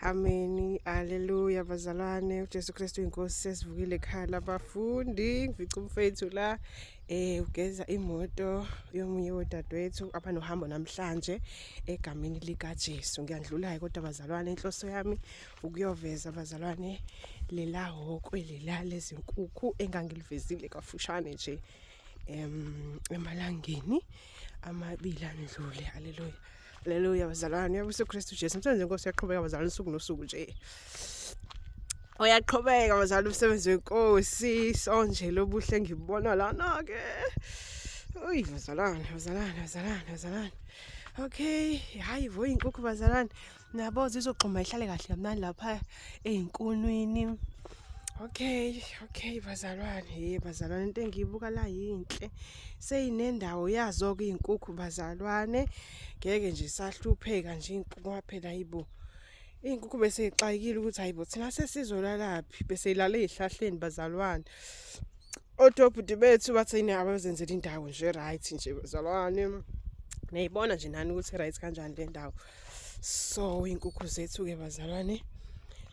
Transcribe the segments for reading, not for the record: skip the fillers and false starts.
Ameni, aleluya bazalwane, uJesu Kristu inkosi sesivukile ekhaya labafundi. Ngifica umfethu la ugeza imoto yomunye wodadewethu apha nohambo namhlanje egameni likaJesu. Ngiyandlulayo kodwa bazalwane, inhloso yami ukuyoveza bazalwane lela hokwe lela lezinkukhu engangilivezile kafushane nje emalangeni amabili andlule. Haleluya. Haleluya bazalwane, uYesu Kristu Jesu umsebenzi wenkosi uyaqhubeka bazalwane, usuku nosuku nje uyaqhubeka bazalwane, umsebenzi wenkosi. Sonje lobuhle ngibona lana ke. Uy bazalwane. Okay, hayi vo inkukhu bazalwane, nabo zizogxuma ihlale kahle kamnandi lapha eyinkunwini. Okay bazalwane, bazalwane, into engiyibuka la yinhle. Seyinendawo yazo ke inkukhu bazalwane. Ngeke nje sahlupheka nje inkukhu phela yibo. Inkukhu bese ixakile ukuthi hayibo thina sesizolaphi, bese ilale ezihlahleni bazalwane. Odobhuti bethu bathini abazenzela indawo nje right nje bazalwane. Niyibona nje nani ukuthi right kanjani le ndawo. So inkukhu zethu ke bazalwane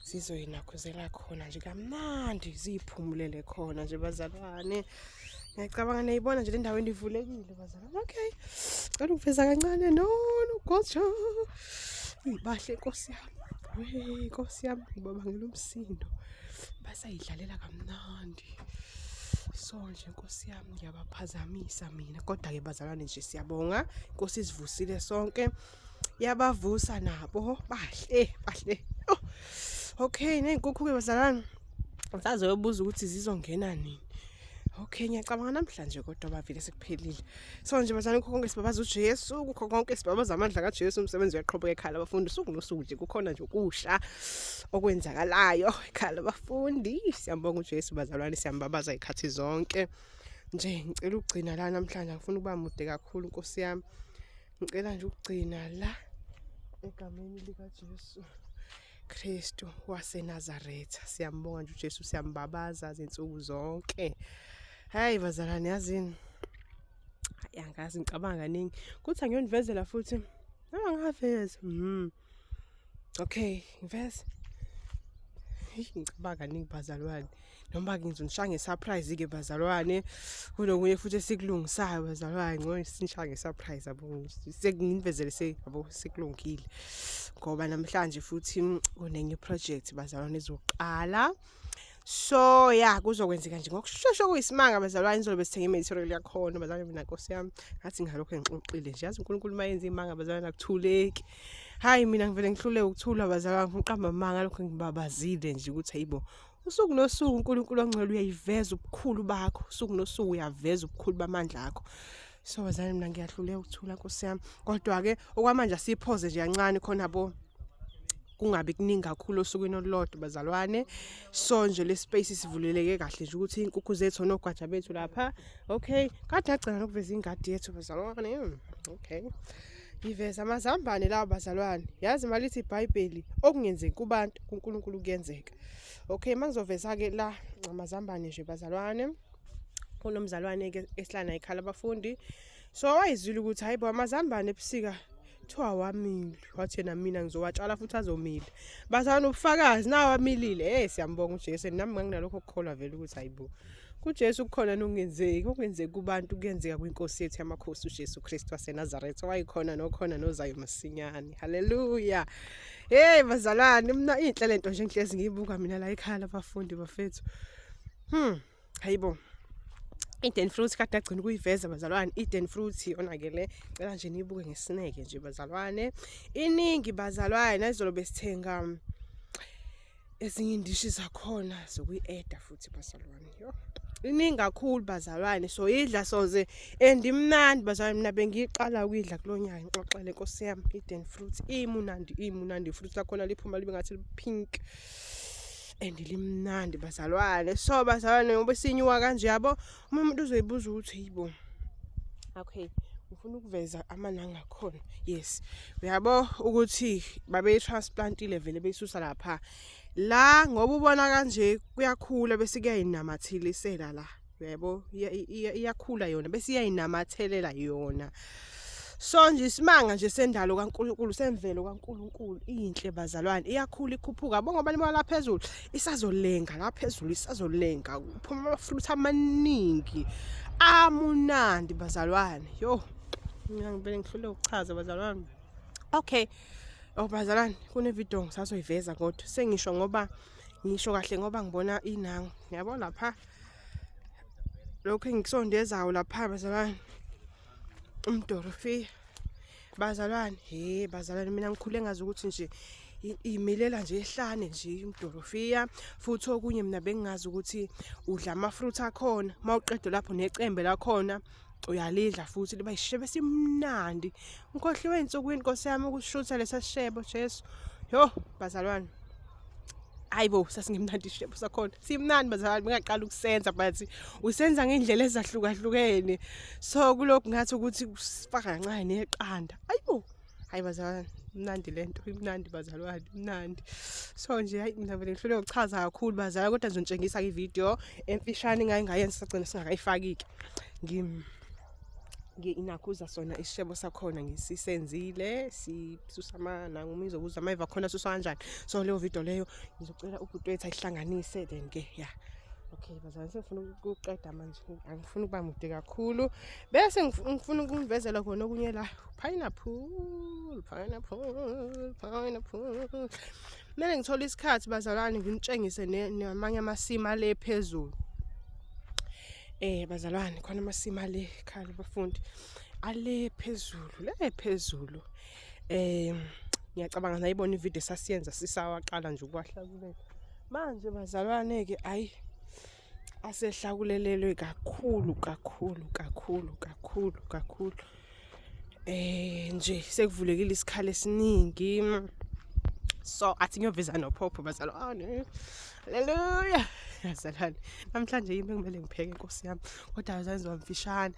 sizoyinakhuzela khona nje kamnandi, ziphumulele khona nje bazalwane. Ngiyacabanga niyibona nje le ndawo endivulekile bazalwane. Okay, cela ukuveza kancane no gocha. Bahle Nkosi yami, Nkosi yami, ngibabangela umsindo basayidlalela kamnandi. So nje Nkosi yami ngiyabaphazamisa mina, kodwa ke bazalwane nje siyabonga Nkosi isivusile sonke, yabavusa nabo bahle. Okay, nezinkukhu ke bazalwane ngisazoyobuza ukuthi zizongena nini. Okay, ngiyacabanga namhlanje kodwa bavile sekuphelile. So nje bazalwane, kukho konke sibabaza uJesu, kukho konke sibabaza amandla kaJesu, umsebenzi uyaqhubeka ekhaya labafundi usuku nosuku nje. Kukhona nje ukusha okwenzakalayo ekhaya labafundi. Siyambonga uJesu bazalwane, siyambabaza izikhathi zonke. Nje ngicela ukugcina la namhlanje, angifuni ukuba mude kakhulu Nkosi yami. Ngicela nje ukugcina la egameni likaJesu Kristu waseNazaretha. Siyambonga nje uJesu, siyambabaza izinsuku zonke. Hayi bazalwane, yazini angazi ngicabanga kaningi kuthi angiyonivezela futhi ngaveza. Okay, ngiveza. Ngicabanga kaningi bazalwane, noma ngizonishaya ngesurprise ke bazalwane. Kunokunye futhi esikulungisayo bazalwane, ngoba sinishaya ngesurprise yabo. Sekunginivezele yabo sekulungile. Ngoba namhlanje futhi kunenye project bazalwane ezoqala. So yeah, kuzokwenzeka nje ngokusheshsha kuyisimanga bazalwane. Izobe sithenga imaterial yakhona bazalwane. Mina Nkosi yami ngathi ngalokho engixoxile nje, yazi uNkulunkulu mayenza imanga bazalwane akuthuleki. Hayi mina ngivele ngihluleke ukuthula bazalwane, ngiqamba amanga lokho ngibabazile nje ukuthi hayibo usuku nosuku uNkulunkulu ongcwele uyayiveza ubukhulu bakho, usuku nosuku uyaveza ubukhulu bamandla akho. So bazalwane, mina ngiyahluleka ukuthula Nkosi yami, kodwa ke okwamanje asiphoze nje kancane khona bo kungabi kuningi kakhulu osukwini olulodwa bazalwane. So nje le space sivuleleke kahle nje ukuthi inkukhu zethu nogwaja bethu lapha. Okay, kade agcina nokuveza ingadi yethu bazalwane. Okay, iveza amazambane lawo bazalwane. Yazi malithi iBhayibheli okungenzeki kubantu kuNkulunkulu kuyenzeka. Okay, mangizoveza ke la amazambane nje bazalwane. Kunomzalwane ke esihlala ekhaya labafundi. So wayizwile ukuthi hayibo amazambane ebusika kuthiwa wamile, wathi yena mina ngizowatshala futhi azomile. Bazalwane ubufakazi nawo amilile. Siyambonga uJesu, nami nginalokho ukukholwa vele ukuthi hayibo kuJesu kukhona nokungenzeki, okungenzeki kubantu kuyenzeka kwinkosi yethu yamakhosi uJesu Kristu waseNazaretha. Wayikhona nokhona nozayo masinyane. Haleluya. Hey bazalwane, mina inhle lento nje ngihlezi ngiyibuka mina la ekhaya labafundi bafethu. Hayibo Eden fruit kade agcina ukuyiveza bazalwane. Eden fruit yonakele, cela nje niyibuke ngesineke nje bazalwane. Iningi bazalwane, nazolo besithenga ezinye indishi zakhona zokuyi-eda futhi bazalwane. Iningi kakhulu bazalwane, so idla soze endimnandi bazalwane. Mina bengiqala ukuyidla kulonyaka, ngixoxele Nkosi yami. Eden fruit imunandi fruit lakhona liphuma libe ngathi pink and limnandi bazalwane. So bazalwane, ngoba sinyuka kanje yabo umuntu uzoyibuza ukuthi yibo okay ufuna ukuveza amananga akhona. Yes, uyabo ukuthi babe transplantile vele beyisusa lapha la, ngoba ubona kanje kuyakhula bese kuyayinamathilisela la, yebo iyakhula yona bese iyayinamathelela yona. So nje isimanga nje sendalo kaNkulunkulu semvelo kaNkulunkulu inhle bazalwane iyakhula ikhuphuka bongoba limoya laphezulu isazolenga laphezulu isazolenga uphuma amafruit amaningi amunandi bazalwane yo ngivele ngihlule ukuchaza bazalwane. Okay bazalwane kune video ngisazoyiveza kodwa sengisho ngoba ngisho kahle ngoba ngibona inangu yabona lapha lokho engikusondezayo lapha bazalwane umdorofi bazalwane bazalwane mina ngikhule ngazi ukuthi nje imilela nje ehlane nje umdorofiya futhi okunye mina bengingazi ukuthi udla amafruit akhona mawuqeda lapho necembe lakhona uyalidla futhi liba isishebe simnandi ngikhohliwe insukwini Nkosi yami ukushutha lesashebo Jesu yo bazalwane hayibo sasingimnandi ishebo sakhona simnandi bazalwane ngaqala ukusenza but usenza ngendlela ezahlukahlukene so kulokhu ngathi ukuthi usifaka kancane neqanda hayibo hayi bazalwane mnandi lento imnandi bazalwane mnandi so nje hayi mina vele ngihlule ukuchaza kakhulu bazalwane kodwa ngizotshengisa ivideo emfishane ngayenza sagcina singakayifaki inakhuza sona isishebo sakhona ngisisenzile sisusa nangu izobuza amayiva khona suswa kanjani so leyo video leyo ngizocela ubhutwethu ayihlanganise then ke okay bazalwane sengifuna ukuqeda manje angifuni ukuba mude kakhulu bese ngifuna ukungivezela khona okunye la pineapple mele ngithola isikhathi bazalwane ngimtshengise namanye amasima le phezulu bazalwane khona amasima le ekhaya bafundi ale phezulu ngiyacabanga nayibona ivideo sasiyenza sisawaqala nje ukwahlakulela manje bazalwane ke asehlakulelelwe kakhulu nje sekuvulekile isikhala esiningi so athi ngiyoveza nophopho bazalwane haleluya bazalwane namhlanje yimi kumele ngipheke Nkosi yami kodwa azenziwa mfishane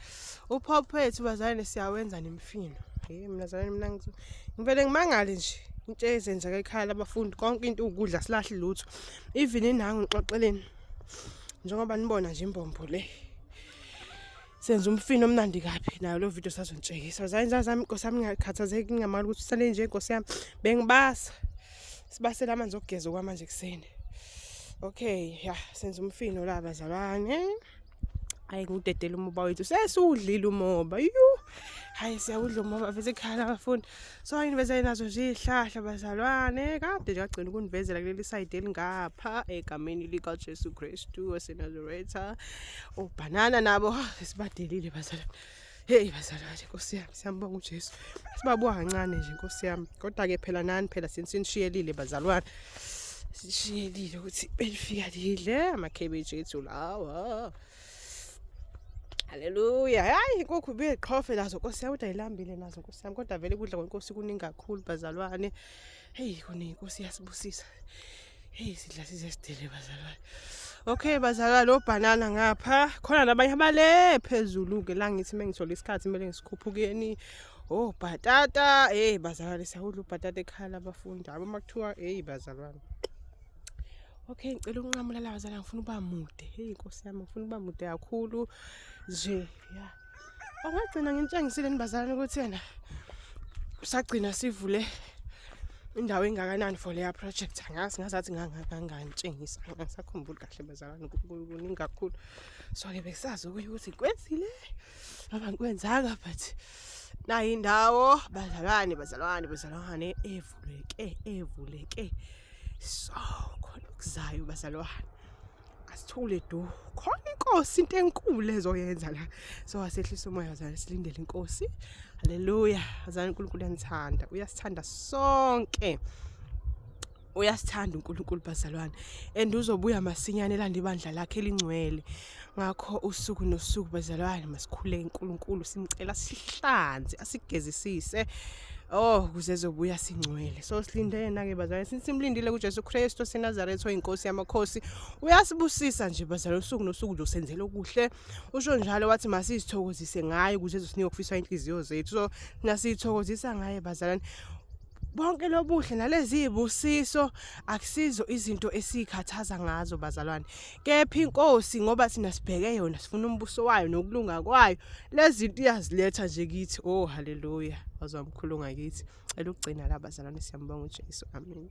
uphopho wethu bazalwane siyawenza nemifino mina bazalwane mina ngivele ngimangale nje into ezenzeka ekhaya labafundi konke into ukudla silahli lutho even inangu ngixoxeleni njengoba nibona nje imbombo le senza umfino omnandi kabi nayo lo video sazontshekisa bazalwane zami Nkosi yami ngiyakhathazeki ngingamali ukuthi usale nje Nkosi yami bengibasa sibasela amanzi okugeza kwamanje kuseni okay senza umfino la bazalwane hayi ngudedela umoba wethu sesiwudlile umoba hayi siyawudla umoba bese ekhaya labafundi so ayiniveze nazo nje ihlahla bazalwane kade nje agcina ukunivezela kuleli side elingapha egameni lika Jesu Kristu waseNazaretha ubanana nabo sibadelile bazalwane bazalwane Nkosi yami siyambonga uJesu sibabuka kancane nje Nkosi yami kodwa ke phela nani phela sinishiyelile bazalwane sishiyelile ukuthi belifika lidle ama-cabbage ethu lawa haleluya hayi inkukhu beqhofe lazo Nkosi yami kodwa ayilambile nazo Nkosi yami kodwa vele kudla kwenkosi kuningi kakhulu bazalwane kuningi Nkosi yasibusisa sidla sizesidele bazalwane okay bazalwane lo banana ngapha khona nabanye abale phezulu ke la ngithi mengithola isikhathi kumele ngisikhuphukeni bhatata bazalwane siyawudla ubhatata ekhaya labafundi abo makuthiwa bazalwane okay ngicela ukunqamula la bazalwane ngifuna uba mude Nkosi yami ngifuna uba mude kakhulu nje ongagcina ngitshengisile nibazalwane ukuthi yena usagcina sivule indawo engakanani for leya project ngazathi ngangantshengisa ngisakhumbula kahle bazalwane kuningi kakhulu so ke besazi ukuthi kwenzile aba ngikwenzanga but nayi indawo bazalwane evuleke so khona ukuzayo bazalwane asithule do khona inkosi into enkulu ezoyenza la so asehlisa umoya bazalwane silindele inkosi haleluya bazalwane uNkulunkulu uyanithanda uyasithanda sonke uyasithanda uNkulunkulu bazalwane and uzobuya masinyane elanda ibandla lakhe elingcwele ngakho usuku nosuku bazalwane masikhuleke uNkulunkulu simcela sihlanze asigezisise ukuze ezobuya singcwele so silinde yena ke bazalwane simlindile kuJesu Kristu waseNazaretha oyinkosi yamakhosi uyasibusisa nje bazalwane usuku nosuku uzosenzela okuhle usho njalo wathi masizithokozise ngaye ukuze ezosinika ukufisa inhliziyo zethu so nasithokozisa ngaye bazalwane bonke lobuhle nalezi zibusiso akusizo izinto esikhathaza ngazo bazalwane. Kepha inkosi ngoba thina sibheke yona sifuna umbuso wayo nokulunga kwayo. Lezi zinto iyaziletha nje kithi. Oh haleluya. Wazwa mkhulu ngakithi. Cela ukugcina la bazalwane siyambonga uJesu. Amen.